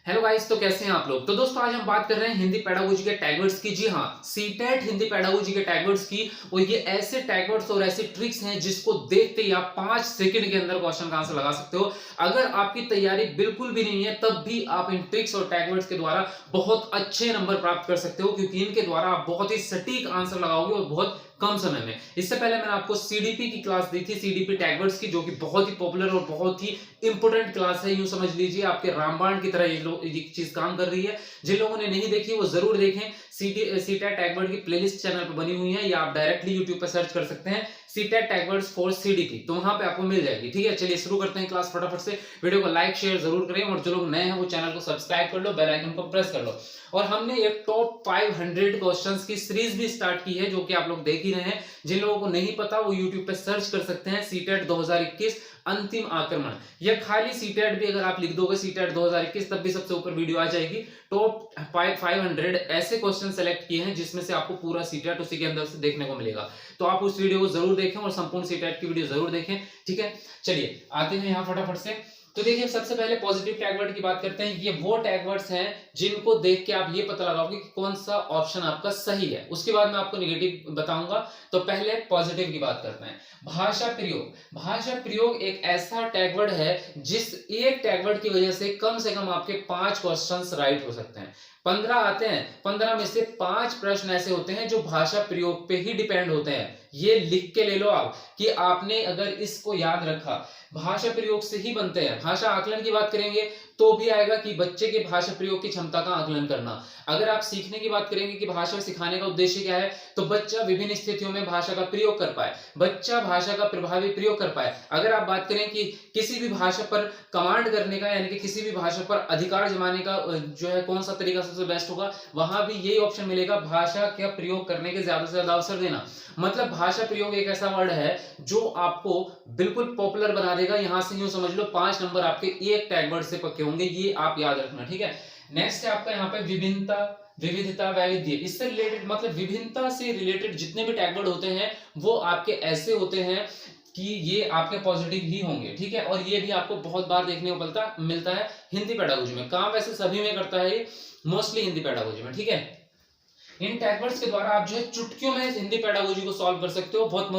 Hello guys, तो कैसे हैं आप लोग। तो दोस्तों आज हम बात कर रहे हैं हिंदी पेडागोजी के टैगवर्ड्स की। जी हाँ, सीटेट हिंदी पेडागोजी के टैगवर्ड्स की। और ये ऐसे टैगवर्ड्स और ऐसे ट्रिक्स हैं जिसको देखते ही आप 5 सेकंड के अंदर क्वेश्चन का आंसर लगा सकते हो। अगर आपकी तैयारी बिल्कुल भी नहीं है तब भी आप इन ट्रिक्स और टैगवर्ड्स के द्वारा बहुत अच्छे नंबर प्राप्त कर सकते हो, क्योंकि इनके द्वारा आप बहुत ही सटीक आंसर लगाओगे और बहुत कम समय में। इससे पहले मैंने आपको सीडीपी की क्लास दी थी, सीडीपी टैगवर्ड्स की, जो कि बहुत ही पॉपुलर और बहुत ही इंपॉर्टेंट क्लास है। यूं समझ लीजिए आपके रामबाण की तरह ये चीज काम कर रही है। जिन लोगों ने नहीं देखी वो जरूर देखें। सीटेट टैगवर्ड की प्लेलिस्ट चैनल पर बनी हुई है, या आप डायरेक्टली यूट्यूब पर सर्च कर सकते हैं सीटेट टैगवर्ड्स फॉर सीडीपी, तो वहां पे आपको मिल जाएगी। ठीक है, चलिए शुरू करते हैं क्लास फटाफट से। वीडियो को लाइक शेयर जरूर करें, और जो लोग नए हैं वो चैनल को सब्सक्राइब कर लो, बेल आइकन को प्रेस कर लो। और हमने एक टॉप 500 क्वेश्चंस की सीरीज भी स्टार्ट की है, जो कि आप लोग देख ही रहे हैं। जिन लोगों को नहीं पता वो यूट्यूब पे सर्च कर सकते हैं सीटेट 2021 अंतिम आक्रमण, या खाली सीटेट भी अगर आप लिख दोगे सीटेट 2021 तब भी सबसे ऊपर वीडियो आ जाएगी। टॉप 500 ऐसे क्वेश्चन सेलेक्ट किए हैं जिसमें से आपको पूरा सीटेट उसी के अंदर से देखने को मिलेगा। तो आप उस वीडियो को जरूर देखें और संपूर्ण सीटेट की वीडियो जरूर देखें। ठीक है, चलिए आते हैं यहाँ फटाफट से। तो देखिए, सबसे पहले पॉजिटिव टैगवर्ड की बात करते हैं। ये वो टैगवर्ड्स हैं जिनको देख के आप ये पता लगाओगे कि कौन सा ऑप्शन आपका सही है। उसके बाद मैं आपको नेगेटिव बताऊंगा। तो पहले पॉजिटिव की बात करते हैं। भाषा प्रयोग। भाषा प्रयोग एक ऐसा टैगवर्ड है जिस एक टैगवर्ड की वजह से कम आपके 5 क्वेश्चंस राइट हो सकते हैं। 15 आते हैं, 15 में से 5 प्रश्न ऐसे होते हैं जो भाषा प्रयोग पे ही डिपेंड होते हैं। ये लिख के ले लो आप कि आपने अगर इसको याद रखा, भाषा प्रयोग से ही बनते हैं। भाषा आकलन की बात करेंगे तो भी आएगा कि बच्चे के भाषा प्रयोग की क्षमता का आकलन करना। अगर आप सीखने की बात करेंगे कि भाषा सिखाने का उद्देश्य क्या है, तो बच्चा विभिन्न स्थितियों में भाषा का प्रयोग कर पाए, बच्चा भाषा का प्रभावी प्रयोग कर पाए। अगर आप बात करें कि किसी भी भाषा पर कमांड करने का, यानी कि किसी भी भाषा पर अधिकार जमाने का जो है कौन सा तरीका सबसे बेस्ट होगा, वहां भी यही ऑप्शन मिलेगा, भाषा का प्रयोग करने के ज्यादा से ज्यादा अवसर देना। मतलब भाषा प्रयोग एक ऐसा वर्ड है जो आपको बिल्कुल पॉपुलर बना देगा। यहां से यूं समझ लो 5 नंबर आपके एक टैग वर्ड से पक्के होंगे, ये आप याद रखना। ठीक है, नेक्स्ट है आपका यहाँ पे विभिन्नता, विविधता, वैविध्य। इससे रिलेटेड मतलब विभिन्नता से रिलेटेड जितने भी टैग वर्ड होते हैं वो आपके ऐसे होते हैं कि ये आपके पॉजिटिव ही होंगे। ठीक है, और ये भी आपको बहुत बार देखने को मिलता है हिंदी पेडागोजी में। काम वैसे सभी में करता है, मोस्टली हिंदी पेडागोजी में। ठीक है, इन टैगवर्ड्स के द्वारा आप जो है चुटकियों में हिंदी पेडागोजी को सॉल्व कर सकते हो, बहुत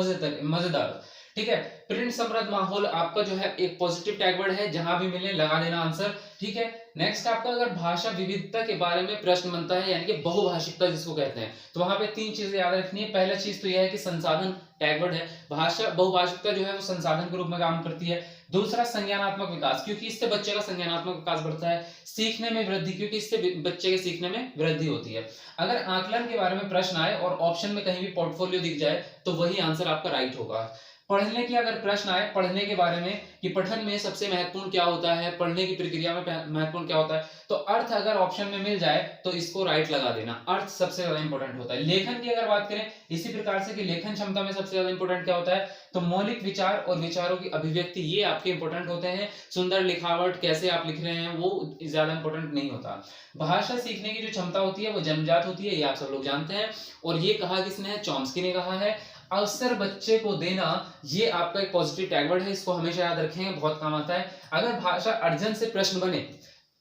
मजेदार। ठीक है, प्रिंट समृद्ध माहौल आपका जो है एक पॉजिटिव टैगवर्ड है, जहां भी मिले लगा देना आंसर। ठीक है, नेक्स्ट आपका अगर भाषा विविधता के बारे में प्रश्न बनता है, यानी कि बहुभाषिकता जिसको कहते हैं, तो वहां पे 3 चीजें याद रखनी है। पहला चीज तो यह है कि संसाधन टैगवर्ड है। भाषा बहुभाषिकता जो है वो संसाधन के रूप में काम करती है। दूसरा संज्ञानात्मक विकास, क्योंकि इससे बच्चे का संज्ञानात्मक विकास बढ़ता है। सीखने में वृद्धि, क्योंकि इससे बच्चे के सीखने में वृद्धि होती है। अगर आकलन के बारे में प्रश्न आए और ऑप्शन में कहीं भी पोर्टफोलियो दिख जाए तो वही आंसर आपका राइट होगा। पढ़ने की अगर प्रश्न आए, पढ़ने के बारे में कि पठन में सबसे महत्वपूर्ण क्या होता है, पढ़ने की प्रक्रिया में महत्वपूर्ण क्या होता है, तो अर्थ अगर ऑप्शन में मिल जाए तो इसको राइट लगा देना। अर्थ सबसे ज्यादा इंपॉर्टेंट होता है। लेखन की अगर बात करें इसी प्रकार से कि लेखन क्षमता में सबसे ज्यादा इंपॉर्टेंट क्या होता है, तो मौलिक विचार और विचारों की अभिव्यक्ति, ये आपके इंपॉर्टेंट होते हैं। सुंदर लिखावट, कैसे आप लिख रहे हैं, वो ज्यादा इंपॉर्टेंट नहीं होता। भाषा सीखने की जो क्षमता होती है वो जन्मजात होती है, ये आप सब लोग जानते हैं। और ये कहा किसने है, चॉम्स्की ने कहा है। अवसर बच्चे को देना, ये आपका एक पॉजिटिव टैगवर्ड है, इसको हमेशा याद रखें, बहुत काम आता है। अगर भाषा अर्जन से प्रश्न बने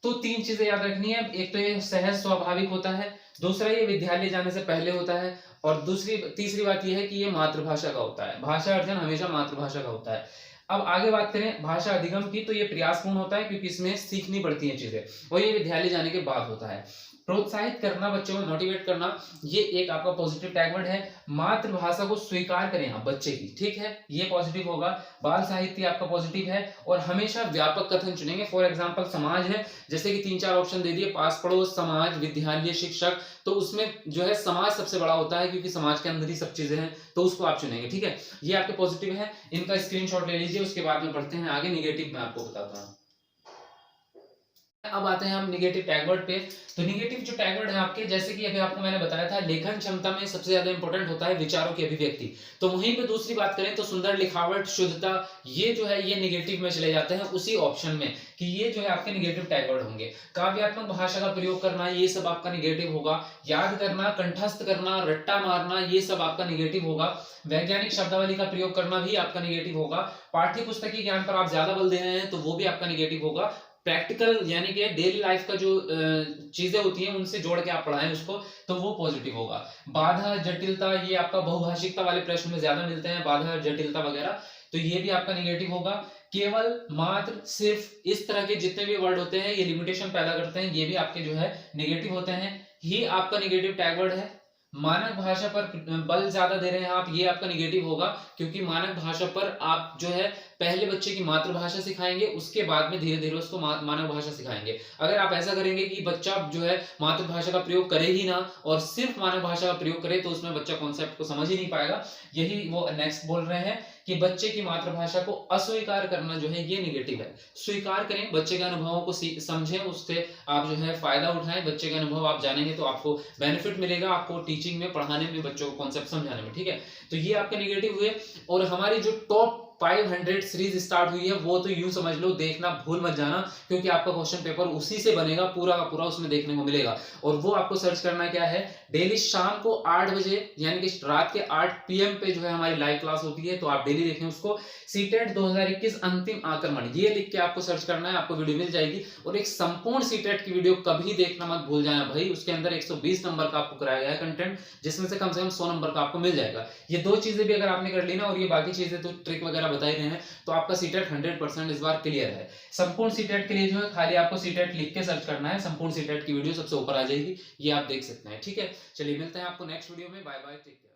तो 3 चीजें याद रखनी है। एक तो ये सहज स्वाभाविक होता है, दूसरा ये विद्यालय जाने से पहले होता है, और तीसरी बात यह है कि ये मातृभाषा का होता है। भाषा अर्जन हमेशा मातृभाषा का होता है। अब आगे बात करें भाषा अधिगम की, तो ये प्रयासपूर्ण होता है क्योंकि इसमें सीखनी पड़ती है चीजें, और ये विद्यालय जाने के बाद होता है। प्रोत्साहित करना, बच्चों को मोटिवेट करना, ये एक आपका पॉजिटिव टैगवर्ड है। मातृभाषा को स्वीकार करें आप बच्चे की, ठीक है, ये पॉजिटिव होगा। बाल साहित्य आपका पॉजिटिव है, और हमेशा व्यापक कथन चुनेंगे। फॉर एग्जांपल समाज है, जैसे कि 3-4 ऑप्शन दे दिए, पास पड़ोस, समाज, विद्यालय, शिक्षक, तो उसमें जो है समाज सबसे बड़ा होता है क्योंकि समाज के अंदर ही सब चीजें हैं, तो उसको आप चुनेंगे। ठीक है, ये आपके पॉजिटिव है, इनका स्क्रीनशॉट ले लीजिए। उसके बाद में पढ़ते हैं आगे। निगेटिव में आपको बताता हूँ। अब आते हैं हम निगेटिव टैगवर्ड पे। तो निगेटिव जो टैगवर्ड है आपके, जैसे कि अभी आपको मैंने बताया था, लेखन क्षमता में सबसे ज्यादा इंपॉर्टेंट होता है विचारों की अभिव्यक्ति। तो वहीं पे दूसरी बात करें तो सुंदर लिखावट, शुद्धता, ये जो है ये निगेटिव में चले जाते हैं उसी ऑप्शन में, कि ये जो है आपके निगेटिव टैगवर्ड होंगे। काव्यात्मक भाषा का प्रयोग करना, ये सब आपका निगेटिव होगा। याद करना, कंठस्थ करना, रट्टा मारना, ये सब आपका निगेटिव होगा। वैज्ञानिक शब्दावली का प्रयोग करना भी आपका निगेटिव होगा। पाठ्य पुस्तकीय ज्ञान पर आप ज्यादा बल दे रहे हैं तो वो भी आपका निगेटिव होगा। प्रैक्टिकल यानी कि डेली लाइफ का जो चीजें होती हैं उनसे जोड़ के आप पढ़ाएं उसको, तो वो पॉजिटिव होगा। बाधा जटिलता, ये आपका बहुभाषिकता वाले प्रश्न में ज्यादा मिलते हैं, बाधा जटिलता वगैरह, तो ये भी आपका निगेटिव होगा। केवल मात्र सिर्फ इस तरह के जितने भी वर्ड होते हैं ये लिमिटेशन पैदा करते हैं, ये भी आपके जो है निगेटिव होते हैं। ये आपका निगेटिव टैग वर्ड है। मानक भाषा पर बल ज्यादा दे रहे हैं आप, ये आपका निगेटिव होगा, क्योंकि मानक भाषा पर आप जो है पहले बच्चे की मातृभाषा सिखाएंगे, उसके बाद में धीरे धीरे उसको मानक भाषा सिखाएंगे। अगर आप ऐसा करेंगे कि बच्चा जो है मातृभाषा का प्रयोग करे ही ना और सिर्फ मानक भाषा का प्रयोग करे, तो उसमें बच्चा कॉन्सेप्ट को समझ ही नहीं पाएगा। यही वो नेक्स्ट बोल रहे हैं कि बच्चे की मातृभाषा को अस्वीकार करना जो है ये निगेटिव है। स्वीकार करें, बच्चे के अनुभवों को समझें, उससे आप जो है फायदा उठाएं। बच्चे के अनुभव आप जानेंगे तो आपको बेनिफिट मिलेगा, आपको टीचिंग में, पढ़ाने में, बच्चों को कॉन्सेप्ट समझाने में, ठीक है। तो ये आपके निगेटिव हुए। और हमारी जो टॉप 500 सीरीज स्टार्ट हुई है, वो तो यूं समझ लो, देखना भूल मत जाना, क्योंकि आपका क्वेश्चन पेपर उसी से बनेगा, पूरा का पूरा उसमें देखने को मिलेगा। और वो आपको सर्च करना क्या है, डेली शाम को 8 बजे यानी कि रात के 8 PM पे जो है हमारी लाइव क्लास होती है, तो आप डेली देखें उसको। सीटेट 2021 अंतिम आक्रमण, ये लिख के आपको सर्च करना है, आपको वीडियो मिल जाएगी। और एक संपूर्ण सीटेट की वीडियो कभी देखना मत भूल जाना भाई, उसके अंदर 120 नंबर का आपको कराया गया है कंटेंट, जिसमें से कम 100 नंबर का आपको मिल जाएगा। ये दो चीजें भी अगर आपने कर ली ना, और ये बाकी चीजें तो ट्रिक वगैरह बता ही रहे हैं, तो आपका सीटेट 100% इस बार क्लियर है। संपूर्ण सीटेट के लिए जो है खाली आपको सीटेट लिख के सर्च करना है, संपूर्ण सीटेट की वीडियो सबसे ऊपर आ जाएगी, ये आप देख सकते हैं, ठीक है। चलिए मिलते हैं आपको नेक्स्ट वीडियो में, बाय बाय, टेक केयर।